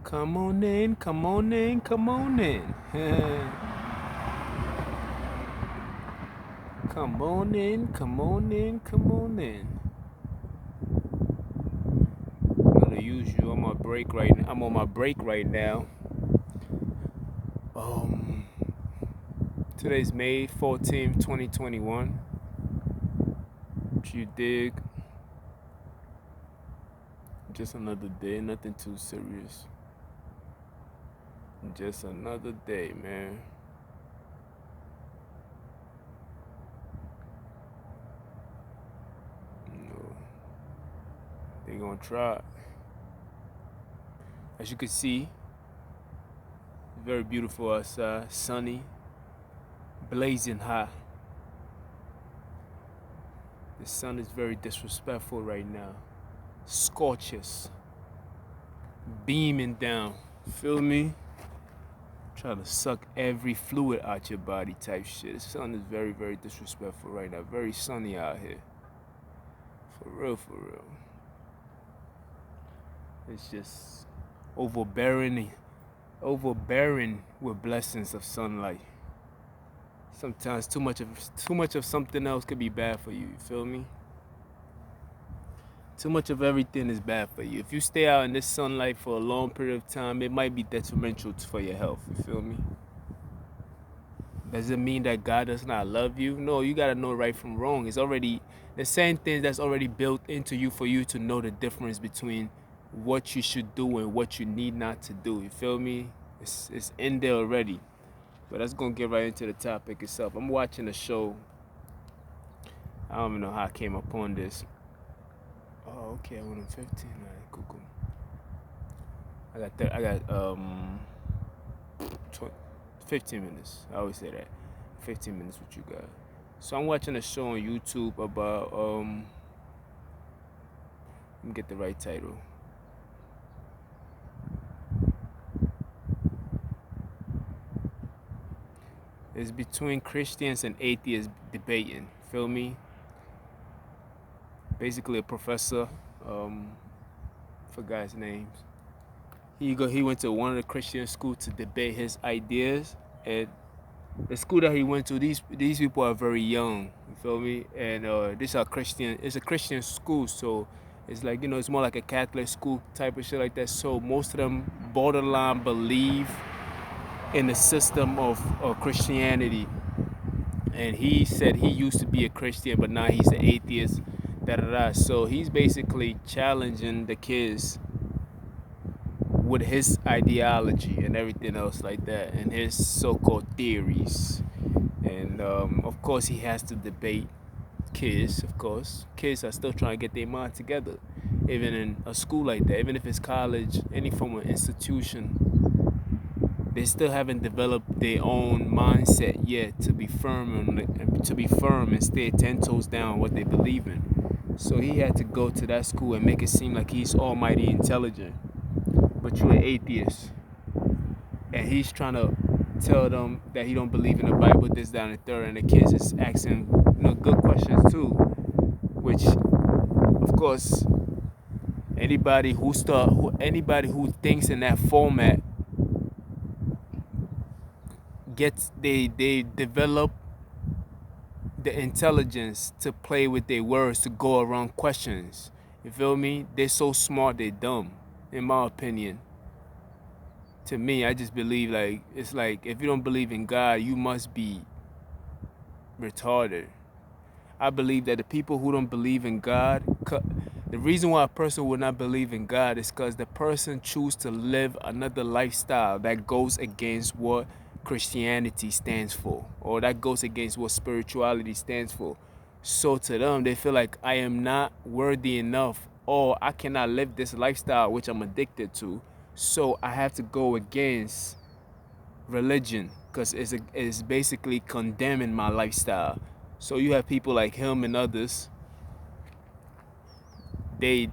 Come on in, come on in, come on in. Come on in, come on in, come on in. Not the usual. I'm on break right now. I'm on my break right now. Today's May 14th, 2021. What you dig? Just another day, nothing too serious. Just another day, man. You know, they gonna try. As you can see, very beautiful outside, sunny, blazing hot. The sun is very disrespectful right now. Scorches, beaming down. Feel me? Trying to suck every fluid out your body type shit. The sun is very, very disrespectful right now. Very sunny out here. For real, for real. It's just overbearing with blessings of sunlight. Sometimes too much of something else could be bad for you. You feel me? Too much of everything is bad for you. If you stay out in this sunlight for a long period of time, it might be detrimental for your health. You feel me? Does it mean that God does not love you? No, you gotta know right from wrong. It's already the same thing that's already built into you for you to know the difference between what you should do and what you need not to do. You feel me? It's in there already. But let's go get right into the topic itself. I'm watching a show. I don't even know how I came upon this. Oh, okay, I went on 15. All right, cool. I got 15 minutes. I always say that. 15 minutes with you guys. So I'm watching a show on YouTube about let me get the right title. It's between Christians and atheists debating. Feel me? Basically a professor, forgot his names. He went to one of the Christian schools to debate his ideas, and the school that he went to, these people are very young. You feel me? And it's a Christian school, so it's like, you know, it's more like a Catholic school type of shit like that. So most of them borderline believe in the system of Christianity. And he said he used to be a Christian, but now he's an atheist. So he's basically challenging the kids with his ideology and everything else like that, and his so-called theories. And of course he has to debate kids. Of course kids are still trying to get their mind together, even in a school like that, even if it's college, any form of institution. They still haven't developed their own mindset yet to be firm and stay 10 toes down on what they believe in. So he had to go to that school and make it seem like he's almighty intelligent, but you're an atheist, and he's trying to tell them that he don't believe in the Bible, this, that, and the third, and the kids is asking, you know, good questions too, which of course anybody who thinks in that format they develop the intelligence to play with their words, to go around questions. You feel me? They're so smart, they're dumb, in my opinion. To me, I just believe, like, it's like, if you don't believe in God, you must be retarded. I believe that the people who don't believe in God, the reason why a person would not believe in God is because the person chooses to live another lifestyle that goes against what Christianity stands for, or that goes against what spirituality stands for. So to them, they feel like, I am not worthy enough, or I cannot live this lifestyle which I'm addicted to, so I have to go against religion because it's basically condemning my lifestyle. So you have people like him and others. They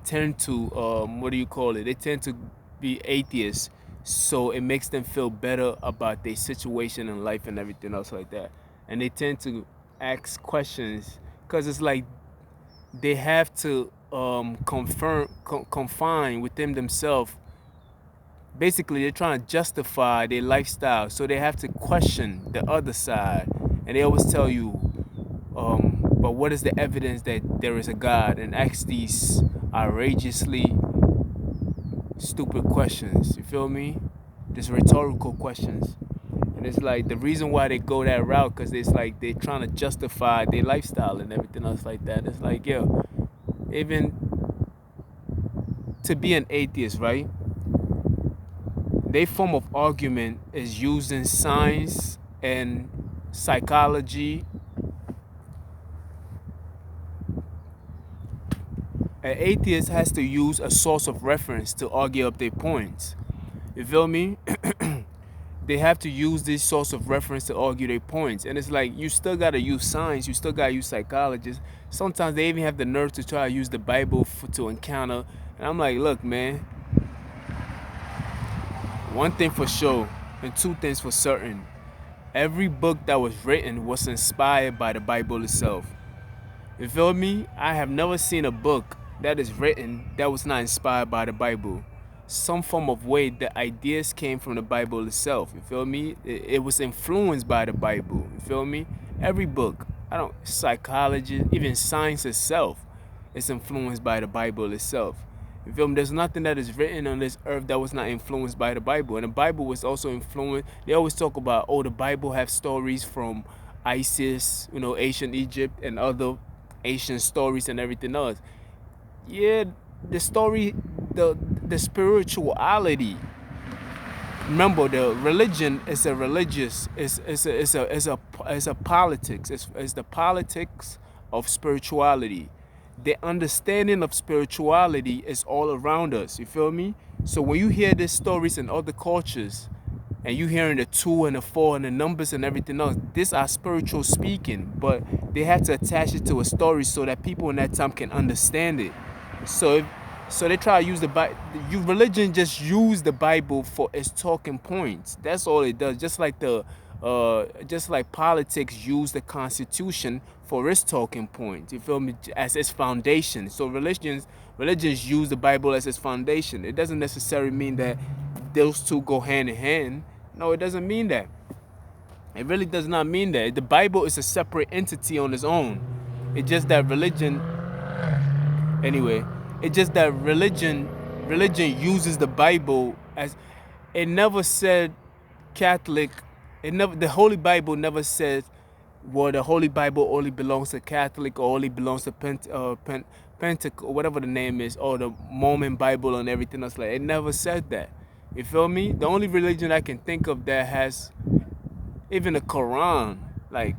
tend to what do you call it? They tend to be atheists, so it makes them feel better about their situation in life and everything else like that. And they tend to ask questions because it's like they have to confine within themselves basically they're trying to justify their lifestyle, so they have to question the other side, and they always tell you, but what is the evidence that there is a God, and ask these outrageously stupid questions. You feel me? Just rhetorical questions. And it's like the reason why they go that route, because it's like they're trying to justify their lifestyle and everything else like that. It's like, yo, even to be an atheist, right? Their form of argument is using science and psychology. An atheist has to use a source of reference to argue up their points. You feel me? They have to use this source of reference to argue their points. And it's like, you still got to use science. You still got to use psychologists. Sometimes they even have the nerve to try to use the Bible to encounter. And I'm like, look, man, one thing for sure and two things for certain. Every book that was written was inspired by the Bible itself. You feel me? I have never seen a book that is written that was not inspired by the Bible. Some form of way the ideas came from the Bible itself. You feel me? It was influenced by the Bible. You feel me? Every book, psychology, even science itself is influenced by the Bible itself. You feel me? There's nothing that is written on this earth that was not influenced by the Bible. And the Bible was also influenced. They always talk about, oh, the Bible have stories from ISIS, ancient Egypt and other Asian stories and everything else. Yeah, the story, the spirituality. Remember, the religion is a religious. It's a politics. It's the politics of spirituality. The understanding of spirituality is all around us. You feel me? So when you hear these stories in other cultures, and you hearing the 2 and the 4 and the numbers and everything else, these are spiritual speaking, but they have to attach it to a story so that people in that time can understand it. So they try to use the Bible. Religion just use the Bible for its talking points. That's all it does. Just like politics use the Constitution for its talking points. You feel me? As its foundation. So religions use the Bible as its foundation. It doesn't necessarily mean that those two go hand in hand. No, it doesn't mean that. It really does not mean that. The Bible is a separate entity on its own. It's just that religion uses the Bible as, it never said Catholic. The Holy Bible never said, well, the Holy Bible only belongs to Catholic or only belongs to Pentecost or whatever the name is, or the Mormon Bible and everything else. Like, it never said that. You feel me? The only religion I can think of that has even the Quran, like,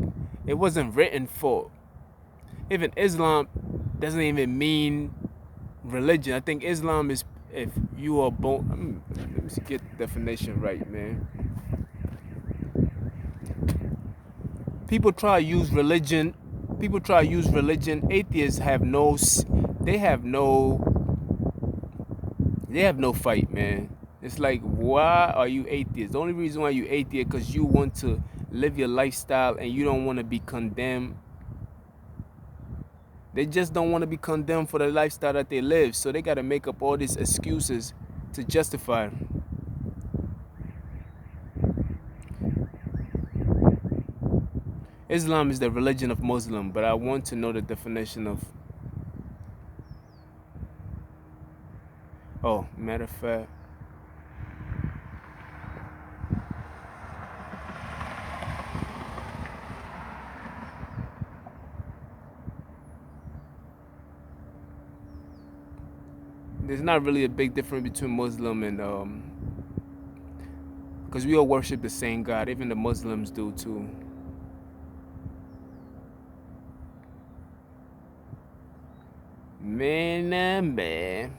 it wasn't written for. Even Islam doesn't even mean religion. I think Islam is if you are born. Let me get the definition right, man. People try to use religion. Atheists have no. They have no fight, man. It's like, why are you atheist? The only reason why you atheist because you want to live your lifestyle and you don't want to be condemned. They just don't want to be condemned for the lifestyle that they live. So they got to make up all these excuses to justify. Islam is the religion of Muslim, but I want to know the definition of. Oh, matter of fact. There's not really a big difference between Muslim and because we all worship the same God. Even the Muslims do too. Man.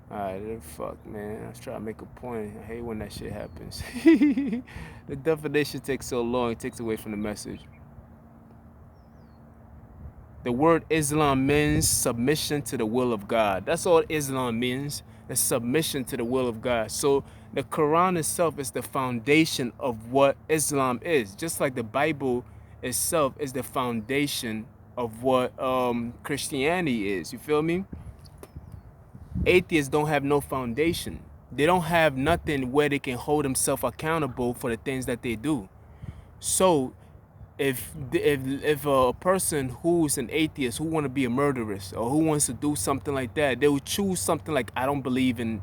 Alright, fuck, man. I was trying to make a point. I hate when that shit happens. The definition takes so long, it takes away from the message. The word Islam means submission to the will of God. That's all Islam means, the submission to the will of God. So the Quran itself is the foundation of what Islam is. Just like the Bible itself is the foundation of what Christianity is. You feel me? Atheists don't have no foundation. They don't have nothing where they can hold themselves accountable for the things that they do. So if a person who's an atheist who want to be a murderess or who wants to do something like that, they would choose something like I don't believe in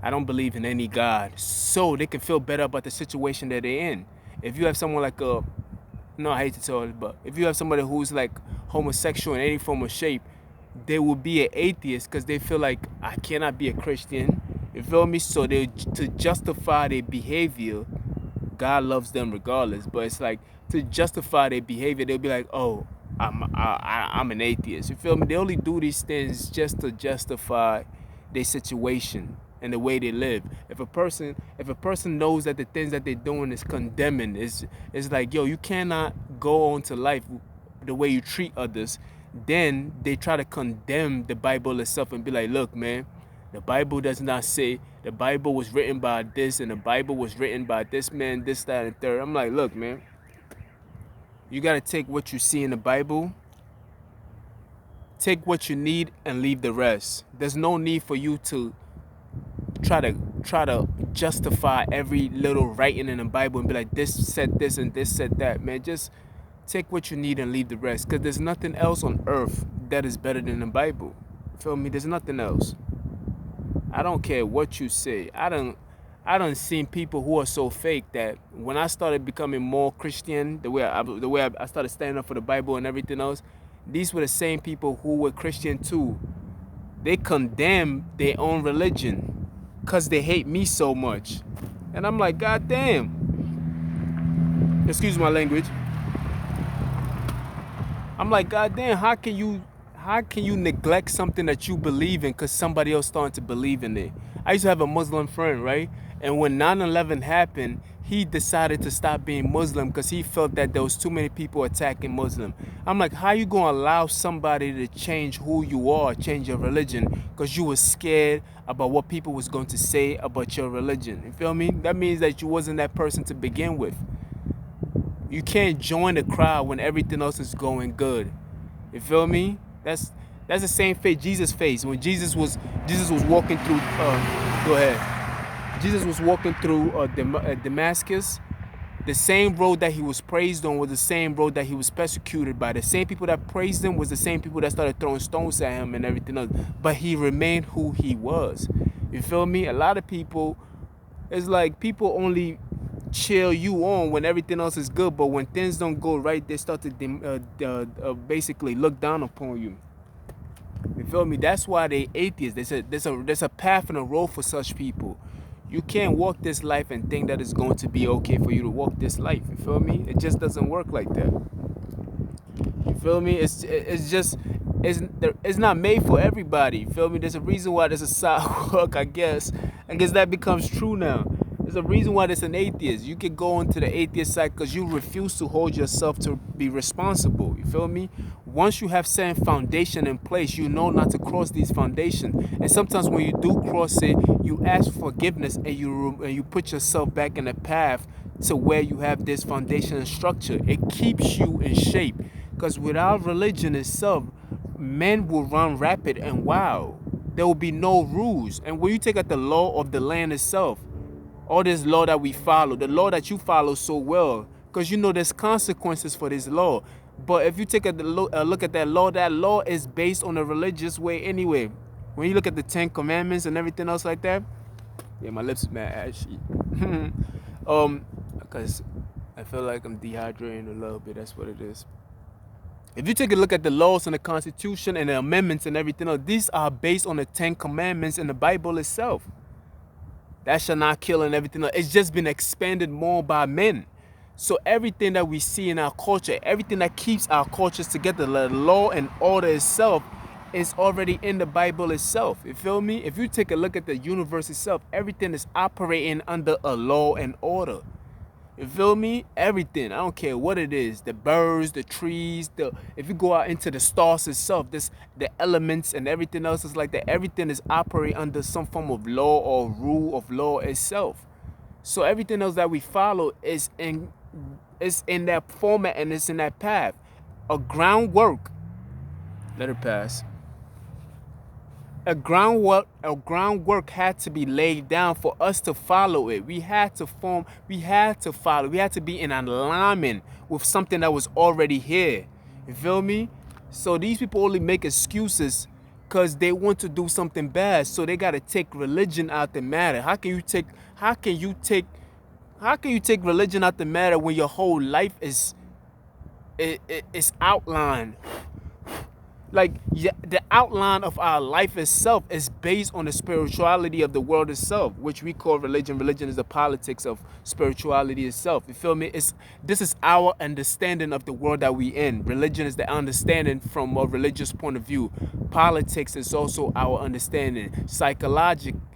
any God, so they can feel better about the situation that they're in. If you have someone like a no, I hate to tell it, but if you have somebody who's like homosexual in any form or shape, they will be an atheist because they feel like I cannot be a Christian. You feel me? So they to justify their behavior, God loves them regardless. But it's like to justify their behavior, they'll be like, "Oh, I'm an atheist." You feel me? They only do these things just to justify their situation and the way they live. If a person knows that the things that they're doing is condemning, is like, yo, you cannot go on to life the way you treat others. Then they try to condemn the Bible itself and be like, look, man, the Bible does not say the Bible was written by this and the Bible was written by this man, this, that, and third. I'm like, look, man, you got to take what you see in the Bible, take what you need and leave the rest. There's no need for you to try to justify every little writing in the Bible and be like, this said this and this said that. Man, just take what you need and leave the rest, because there's nothing else on earth that is better than the Bible. Feel me? There's nothing else. I don't care what you say. I done seen people who are so fake that when I started becoming more Christian, the way I started standing up for the Bible and everything else, these were the same people who were Christian too. They condemn their own religion because they hate me so much. And I'm like, God damn. Excuse my language. I'm like, God damn, how can you neglect something that you believe in because somebody else started to believe in it? I used to have a Muslim friend, right? And when 9/11 happened, he decided to stop being Muslim because he felt that there was too many people attacking Muslim. I'm like, how you gonna allow somebody to change who you are, change your religion, because you were scared about what people was going to say about your religion? You feel me? That means that you wasn't that person to begin with. You can't join the crowd when everything else is going good. You feel me? That's the same fate Jesus faced when Jesus was walking through. Go ahead. Jesus was walking through Damascus. The same road that he was praised on was the same road that he was persecuted by. The same people that praised him was the same people that started throwing stones at him and everything else. But he remained who he was. You feel me? A lot of people, it's like people only chill you on when everything else is good, but when things don't go right, they start to basically look down upon you. You feel me? That's why they atheists. There's a path and a road for such people. You can't walk this life and think that it's going to be okay for you to walk this life. You feel me? It just doesn't work like that. You feel me? It's not made for everybody. You feel me? There's a reason why there's a sidewalk, I guess. I guess that becomes true now. There's a reason why there's an atheist. You can go into the atheist side because you refuse to hold yourself to be responsible. You feel me? Once you have certain foundation in place, you know not to cross these foundations. And sometimes when you do cross it, you ask for forgiveness and you put yourself back in the path to where you have this foundation and structure. It keeps you in shape. Because without religion itself, men will run rapid and wild. There will be no rules. And when you take out the law of the land itself, all this law that we follow, the law that you follow so well, because you know there's consequences for this law. But if you take a look at that law is based on a religious way anyway. When you look at the 10 Commandments and everything else like that, yeah, my lips are mad ashy. Because I feel like I'm dehydrating a little bit. That's what it is. If you take a look at the laws and the Constitution and the amendments and everything else, these are based on the 10 Commandments in the Bible itself. That shall not kill and everything else. It's just been expanded more by men. So everything that we see in our culture, everything that keeps our cultures together, the law and order itself, is already in the Bible itself. You feel me? If you take a look at the universe itself, everything is operating under a law and order. You feel me? Everything. I don't care what it is. The birds, the trees, if you go out into the stars itself, the elements and everything else is like that. Everything is operating under some form of law or rule of law itself. So everything else that we follow is in that format and it's in that path. A groundwork. Let it pass. a groundwork had to be laid down for us to follow it. We had to follow, we had to be in alignment with something that was already here. You feel me? So these people only make excuses because they want to do something bad, so they got to take religion out the matter. How can you take religion out the matter when your whole life is outlined? Like, yeah, the outline of our life itself is based on the spirituality of the world itself, which we call religion. Religion is the politics of spirituality itself. You feel me? This is our understanding of the world that we in. Religion is the understanding from a religious point of view. Politics is also our understanding. Psychological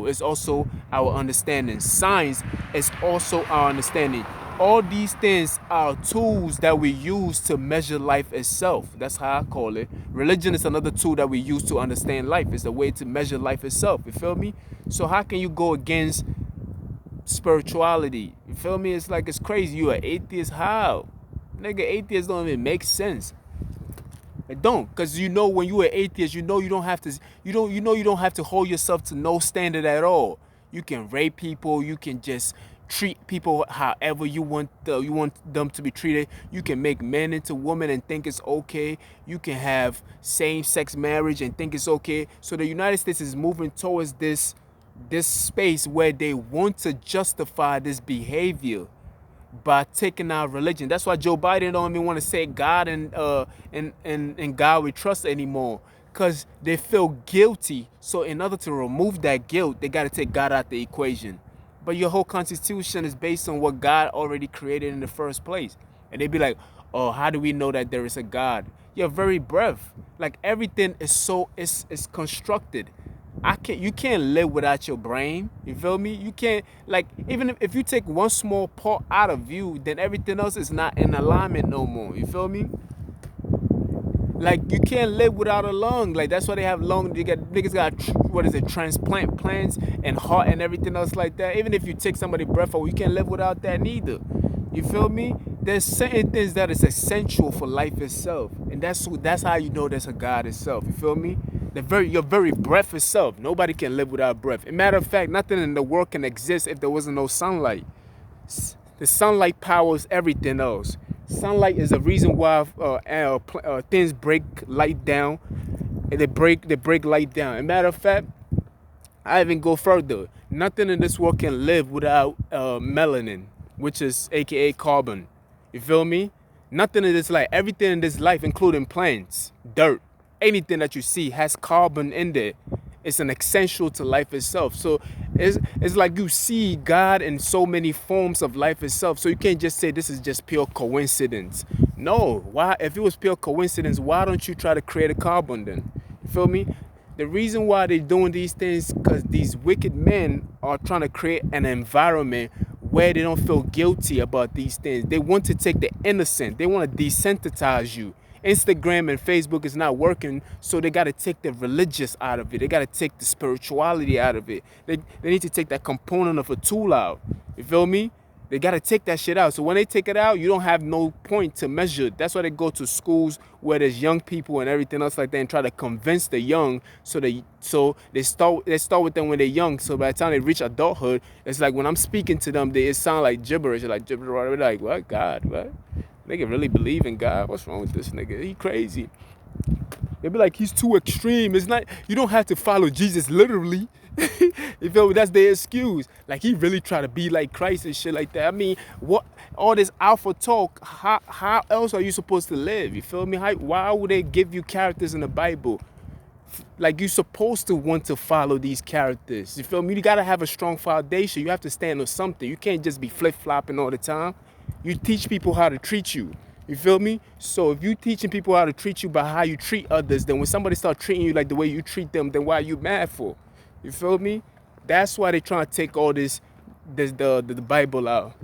is also our understanding. Science is also our understanding. All these things are tools that we use to measure life itself. That's how I call it. Religion is another tool that we use to understand life. It's a way to measure life itself. You feel me? So how can you go against spirituality? You feel me? It's like, it's crazy. You an atheist? How? Nigga, atheists don't even make sense. It don't, because when you an atheist, you don't have to hold yourself to no standard at all. You can rape people, you can just treat people however you want them to be treated. You can make men into women and think it's okay. You can have same-sex marriage and think it's okay. So the United States is moving towards this space where they want to justify this behavior by taking our religion. That's why Joe Biden don't even want to say God and God we trust anymore, because they feel guilty. So in order to remove that guilt, they got to take God out the equation. But your whole constitution is based on what God already created in the first place. And they'd be like, oh, how do we know that there is a God? Your very breath, like, everything is constructed. You can't live without your brain. You feel me? You can't, like, even if you take one small part out of you, then everything else is not in alignment no more. You feel me? Like, you can't live without a lung. Like, that's why they have lung. Niggas got transplant plans and heart and everything else like that. Even if you take somebody's breath away, you can't live without that neither. You feel me? There's certain things that is essential for life itself, and that's how you know there's a God itself. You feel me? Your very breath itself. Nobody can live without breath. As a matter of fact, nothing in the world can exist if there wasn't no sunlight. The sunlight powers everything else. Sunlight is the reason why things break light down. And they break light down. As a matter of fact, I even go further. Nothing in this world can live without melanin, which is aka carbon. You feel me? Nothing in this life, everything in this life, including plants, dirt, anything that you see has carbon in there. It's an essential to life itself. So it's like you see God in so many forms of life itself. So you can't just say this is just pure coincidence. No. Why? If it was pure coincidence, why don't you try to create a carbon then? You feel me? The reason why they're doing these things, because these wicked men are trying to create an environment where they don't feel guilty about these things. They want to take the innocent. They want to desensitize you. Instagram and Facebook is not working, so they got to take the religious out of it. They got to take the spirituality out of it. They need to take that component of a tool out. You feel me? They got to take that shit out. So when they take it out, you don't have no point to measure. That's why they go to schools where there's young people and everything else like that, and try to convince the young. So they start with them when they're young. So by the time they reach adulthood, it's like when I'm speaking to them, it sound like gibberish. Like gibberish. Like, what? God? What? Nigga really believe in God? What's wrong with this nigga? He crazy. They be like, he's too extreme. It's not, you don't have to follow Jesus literally. You feel me? That's their excuse. Like, he really try to be like Christ and shit like that. I mean, what, all this alpha talk, how else are you supposed to live? You feel me? Why would they give you characters in the Bible? Like, you're supposed to want to follow these characters. You feel me? You gotta have a strong foundation. You have to stand on something. You can't just be flip-flopping all the time. You teach people how to treat you. You feel me? So if you teaching people how to treat you by how you treat others, then when somebody start treating you like the way you treat them, then why are you mad for? You feel me? That's why they trying to take all the Bible out.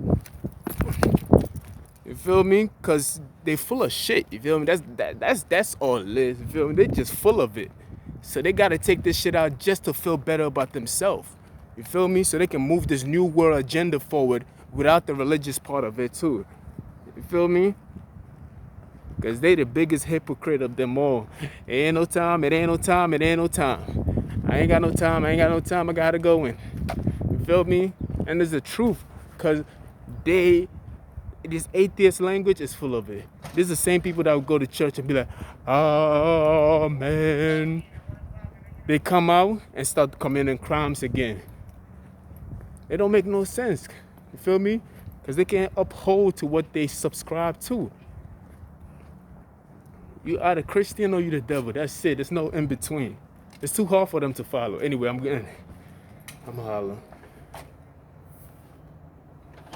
You feel me? Cause they full of shit. You feel me? That's all it is. You feel me? They just full of it. So they gotta take this shit out just to feel better about themselves. You feel me? So they can move this new world agenda forward without the religious part of it too. You feel me? Because they the biggest hypocrite of them all. It ain't no time, it ain't no time, it ain't no time. I ain't got no time, I ain't got no time, I gotta go in. You feel me? And it's the truth. Because this atheist language is full of it. This is the same people that would go to church and be like, oh man. They come out and start committing crimes again. It don't make no sense. You feel me? Because they can't uphold to what they subscribe to. You either Christian or you the devil. That's it. There's no in between. It's too hard for them to follow. Anyway, I'm holler.